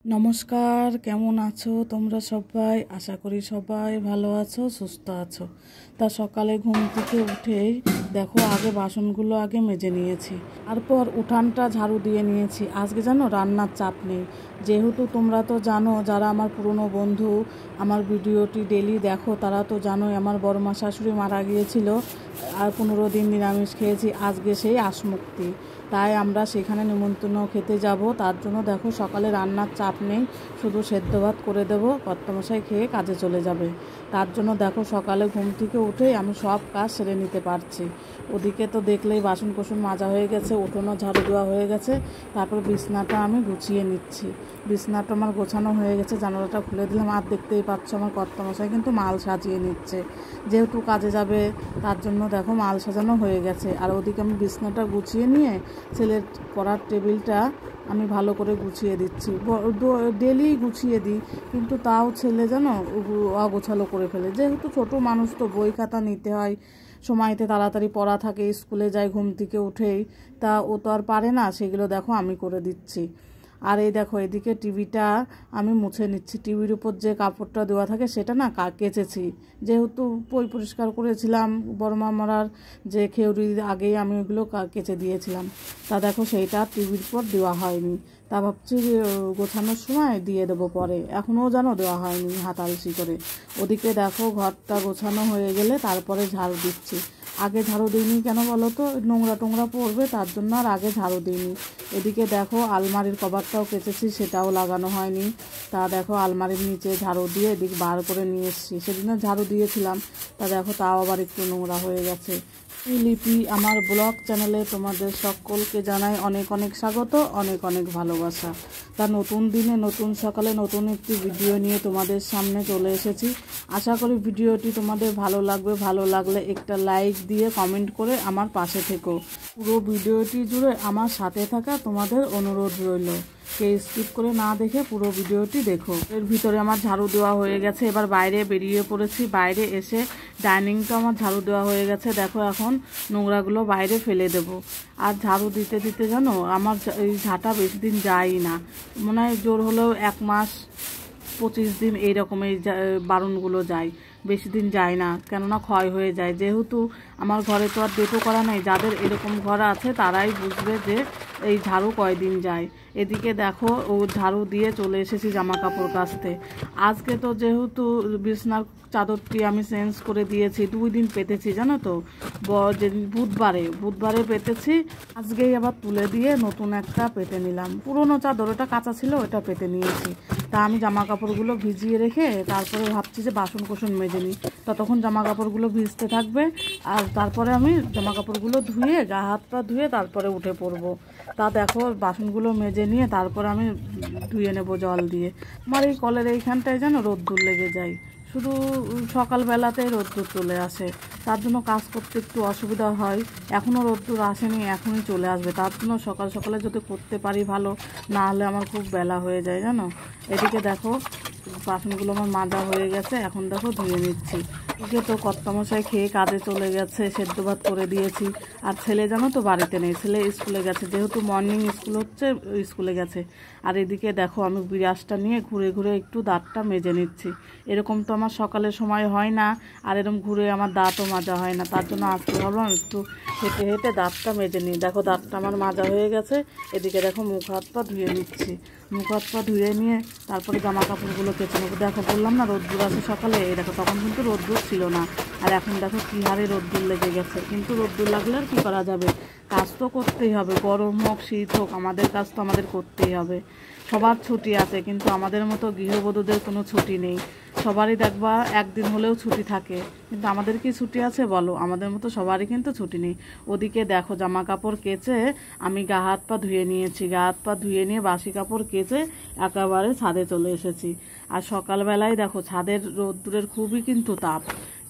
নমস্কার, কেমন আছো তোমরা সবাই? আশা করি সবাই ভালো আছো, সুস্থ আছো। তা সকালে ঘুম থেকে উঠেই দেখো আগে বাসনগুলো আগে মেজে নিয়েছি, তারপর উঠানটা ঝাড়ু দিয়ে নিয়েছি। আজকে জানো রান্নার চাপ নেই, যেহেতু তোমরা তো জানো, যারা আমার পুরনো বন্ধু আমার ভিডিওটি ডেলি দেখো তারা তো জানোই আমার বড়মা শাশুড়ি মারা গিয়েছিল, আর 15 দিন নিরামিষ খেয়েছি। আজকে সেই আসমুক্তি, তাই আমরা সেখানে নিমন্ত্রণ খেতে যাব। তার জন্য দেখো সকালে রান্নার চাপ নেই, শুধু সেদ্ধ ভাত করে দেবো, কর্তামশাই খেয়ে কাজে চলে যাবে। তার জন্য দেখো সকালে ঘুম থেকে উঠেই আমি সব কাজ সেরে নিতে পারছি। ওদিকে তো দেখলেই বাসন কোসন মাজা হয়ে গেছে, উঠোনও ঝাড়ু দেওয়া হয়ে গেছে, তারপর বিছনাটা আমি গুছিয়ে নিচ্ছি। বিছনাটা আমার গোছানো হয়ে গেছে, জানালাটা খুলে দিলাম। আর দেখতেই পাচ্ছ আমার কর্তামশাই কিন্তু মাল সাজিয়ে নিচ্ছে, যেহেতু কাজে যাবে তার জন্য দেখো মাল সাজানো হয়ে গেছে। আর ওদিকে আমি বিছনাটা গুছিয়ে নিয়ে ছেলের পড়ার টেবিলটা আমি ভালো করে গুছিয়ে দিচ্ছি। ডেলি গুছিয়ে দিই, কিন্তু তাও ছেলে যেন অগোছালো করে ফেলে। যেহেতু ছোট মানুষ তো বই খাতা নিতে হয়, সময়তে তাড়াতাড়ি পড়া থাকে, স্কুলে যায় ঘুম থেকে উঠেই, তা ও তো আর পারে না, সেগুলো দেখো আমি করে দিচ্ছি। আর এই দেখো এদিকে টিভিটা আমি মুছে নিচ্ছি। টিভির উপর যে কাপড়টা দেওয়া থাকে সেটা না কেচেছি, যেহেতু পরিষ্কার করেছিলাম বড়মা মরার যে খেউরি আগেই আমি ওগুলো কেচে দিয়েছিলাম। তা দেখো সেইটা টিভির উপর দেওয়া হয়নি, তা ভাবছি গোছানোর সময় দিয়ে দেবো পরে, এখনও যেন দেওয়া হয়নি হাতালসি করে। ওদিকে দেখো ঘরটা গোছানো হয়ে গেলে তারপরে ঝাড়ু দিচ্ছি। আগে ঝাড়ু দিইনি কেন বলো তো, নোংরা টোংরা পড়বে তার জন্য আর আগে ঝাড়ু দিইনি। এদিকে দেখো আলমারির কভারটাও কেচেছি, সেটাও লাগানো হয়নি। তা দেখো আলমারির নিচে ঝাড়ু দিয়ে এদিক বার করে নিয়ে এসেছি, সেদিনও ঝাড়ু দিয়েছিলাম, তা দেখো তাও আবার একটু নোংরা হয়ে গেছে। লিপি আমার ব্লগ চ্যানেলে তোমাদের সকলকে জানাই অনেক অনেক স্বাগত, অনেক অনেক ভালোবাসা। তা নতুন দিনে নতুন সকালে নতুন একটি ভিডিও নিয়ে তোমাদের সামনে চলে এসেছি। আশা করি ভিডিওটি তোমাদের ভালো লাগবে। ভালো লাগলে একটা লাইক দিয়ে কমেন্ট করে আমার পাশে থেকো। পুরো ভিডিওটি জুড়ে আমার সাথে থাকা তোমাদের অনুরোধ রইল, কে স্কিপ করে না দেখে পুরো ভিডিওটি দেখো। এর ভিতরে আমার ঝাড়ু দেওয়া হয়ে গেছে, এবার বাইরে বেরিয়ে পড়েছি। বাইরে এসে ডাইনিংটা আমার ঝাড়ু দেওয়া হয়ে গেছে, দেখো এখন নোংরাগুলো বাইরে ফেলে দেব। আর ঝাড়ু দিতে দিতে জানো আমার এই ঝাঁটা বেশি দিন যায়ই না, মনে হয় জোর হলেও 1 মাস 25 দিন এইরকম এই বারুনগুলো যায়, বেশি দিন যায় না, কেননা ক্ষয় হয়ে যায়। যেহেতু আমার ঘরে তো আর ডেটো করা নেই, যাদের এরকম ঘর আছে তারাই বুঝবে যে এই ঝাড়ু কয়দিন যায়। এদিকে দেখো ও ঝাড়ু দিয়ে চলে এসেছি জামা কাপড় কাচতে। আজকে তো যেহেতু বিছনার চাদরটি আমি চেঞ্জ করে দিয়েছি, 2 দিন পেতেছি জানো তো, বুধবারে পেতেছি, আজকেই আবার তুলে দিয়ে নতুন একটা পেতে নিলাম। পুরোনো চাদর, ওটা কাঁচা ছিল, ওটা পেতে নিয়েছি। তা আমি জামা কাপড়গুলো ভিজিয়ে রেখে তারপরে ভাবছি যে বাসন কোসন মেজে নিই, ততক্ষণ জামা কাপড়গুলো ভিজতে থাকবে। আর তারপরে আমি জামা কাপড়গুলো ধুয়ে গা হাত পা ধুয়ে তারপরে উঠে পড়বো। তা দেখো বাসনগুলো মেজে নিয়ে তারপর আমি ধুয়ে নেবো জল দিয়ে। আমার এই কলের এইখানটায় যেন রোদ্দুর লেগে যায়, শুধু সকালবেলাতেই রোদ্দুর চলে আসে, তার জন্য কাজ করতে একটু অসুবিধা হয়। এখনও রোদ্দুর আসেনি, এখনই চলে আসবে, তার জন্য সকাল সকালে যদি করতে পারি ভালো, না হলে আমার খুব বেলা হয়ে যায় জানো। এদিকে দেখো বাসনগুলো আমার মাজা হয়ে গেছে, এখন দেখো ধুয়ে নিচ্ছি। এদিকে তো কর্তামশাই খেয়ে কাজে চলে গেছে, সেদ্ধ ভাত করে দিয়েছি। আর ছেলে জানো তো বাড়িতে নেই, ছেলে স্কুলে গেছে, যেহেতু মর্নিং স্কুল হচ্ছে স্কুলে গেছে। আর এদিকে দেখো আমি বিরাসটা নিয়ে ঘুরে ঘুরে একটু দাঁতটা মেজে নিচ্ছি। এরকম তো আমার সকালে সময় হয় না, আর এরকম ঘুরে আমার দাঁতও মাজা হয় না, তার জন্য আজকে ভাবলাম একটু হেঁটে হেঁটে দাঁতটা মেজে নিই। দেখো দাঁতটা আমার মাজা হয়ে গেছে। এদিকে দেখো মুখ হাত পা ধুয়ে নিচ্ছি। মুখ হাত পা ধুয়ে নিয়ে তারপরে জামা কাপড়গুলো কেচে নেবো। দেখো বললাম না রোদ্দুর আছে সকালে, এই দেখো তখন কিন্তু রোদ্দুর ছিল না, আর এখন দেখো কী হারে রোদ্দুর লেগে গেছে। কিন্তু রোদ্দুর লাগলে আর কী করা যাবে, কাজ তো করতেই হবে, গরম হোক শীত হোক, আমাদের কাজ তো আমাদের করতেই হবে। সবার ছুটি আছে, কিন্তু আমাদের মতো গৃহবধূদের কোনো ছুটি নেই। সবারই দেখবা একদিন হলেও ছুটি থাকে, কিন্তু আমাদের কি ছুটি আছে বলো? আমাদের মতো সবারই কিন্তু ছুটি নেই। ওদিকে দেখো জামা কাপড় কেচে আমি গা হাত পা ধুয়ে নিয়েছি, গা হাত পা ধুয়ে নিয়ে বাসি কাপড় কেচে একেবারে ছাদে চলে এসেছি। আর সকালবেলায় দেখো ছাদের রোদ্দুরের খুবই কিন্তু তাপ,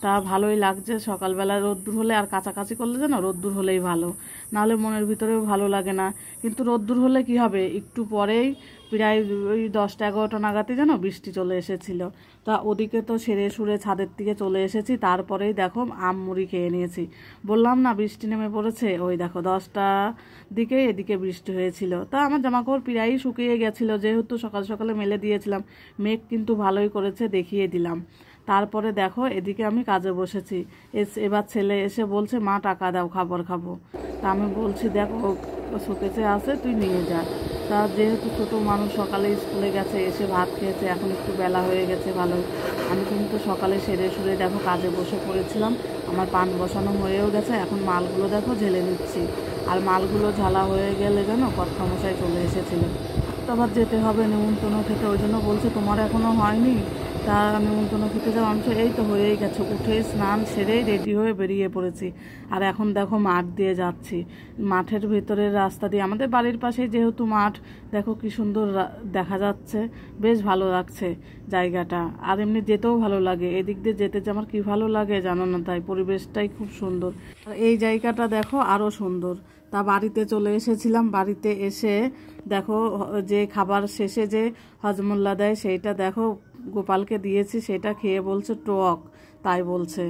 তা ভালোই লাগছে। সকালবেলা রোদ্দুর হলে আর কাছাকাছি করলে যেন রোদ্দুর হলেই ভালো, নাহলে মনের ভিতরেও ভালো লাগে না। কিন্তু রোদ্দুর হলে কি হবে, একটু পরেই প্রায় ওই 10টা-11টা নাগাদই যেন বৃষ্টি চলে এসেছিল। তা ওদিকে তো সেরে সুরে ছাদের দিকে চলে এসেছি, তারপরেই দেখো আম মুড়ি খেয়ে নিয়েছি। বললাম না বৃষ্টি নেমে পড়েছে, ওই দেখো 10টা দিকে এদিকে বৃষ্টি হয়েছিল। তা আমার জামাকাপড় প্রায়ই শুকিয়ে গেছিলো, যেহেতু সকাল সকালে মেলে দিয়েছিলাম। মেঘ কিন্তু ভালোই করেছে, দেখিয়ে দিলাম। তারপরে দেখো এদিকে আমি কাজে বসেছি। এবার ছেলে এসে বলছে, মা টাকা দাও, খাবার খাবো। তা আমি বলছি, দেখো শোকেসে আছে, তুই নিয়ে যা। তা যেহেতু ছোটো মানুষ সকালে স্কুলে গেছে, এসে ভাত খেয়েছে, এখন একটু বেলা হয়ে গেছে ভালোই। আমি কিন্তু সকালে সেরে সুরে দেখো কাজে বসে পড়েছিলাম। আমার পান বসানো হয়েও গেছে, এখন মালগুলো দেখো ঝেলে নিচ্ছি। আর মালগুলো ঝালা হয়ে গেলে যেন কর্তামশাই চলে এসেছিল। তো আবার যেতে হবে নেমন্তন্ন খেতে, ওই জন্য বলছে তোমার এখনও হয়নি, তা নেমন্তন্ন খেতে যাওয়া। আমি এই তো হয়েই গেছে, উঠে স্নান সেরেই রেডি হয়ে বেরিয়ে পড়েছি। আর এখন দেখো মাঠ দিয়ে যাচ্ছি, মাঠের ভিতরের রাস্তা দিয়ে, আমাদের বাড়ির পাশেই যেহেতু মাঠ, দেখো কি সুন্দর দেখা যাচ্ছে, বেশ ভালো লাগছে জায়গাটা। আর এমনি যেতেও ভালো লাগে, এদিক দিয়ে যেতে যে আমার কি ভালো লাগে জানো না, তাই পরিবেশটাই খুব সুন্দর। আর এই জায়গাটা দেখো আরও সুন্দর। তা বাড়িতে চলে এসেছিলাম, বাড়িতে এসে দেখো যে খাবার শেষে যে হজমোল্লা দেয় সেইটা দেখো গোপালকে দিয়েছি, সেটা খেয়ে বলছে টক, তাই বলছে।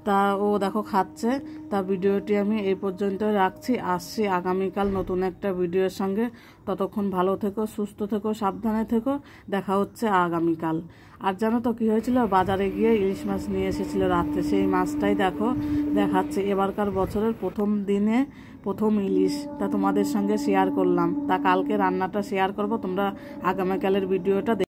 তা ও দেখো খাচ্ছে। তা ভিডিওটি আমি এই পর্যন্ত রাখছি, আসছি আগামীকাল নতুন একটা ভিডিওর সঙ্গে। ততক্ষণ ভালো থেকো, সুস্থ থেকো, সাবধানে থেকো, দেখা হচ্ছে আগামীকাল। আর জানো তো কী হয়েছিল, বাজারে গিয়ে ইলিশ মাছ নিয়ে এসেছিল রাত্রে, সেই মাছটাই দেখো দেখাচ্ছে। এবারকার বছরের প্রথম দিনে প্রথম ইলিশ, তা তোমাদের সঙ্গে শেয়ার করলাম। তা কালকে রান্নাটা শেয়ার করব, তোমরা আগামীকালের ভিডিওটা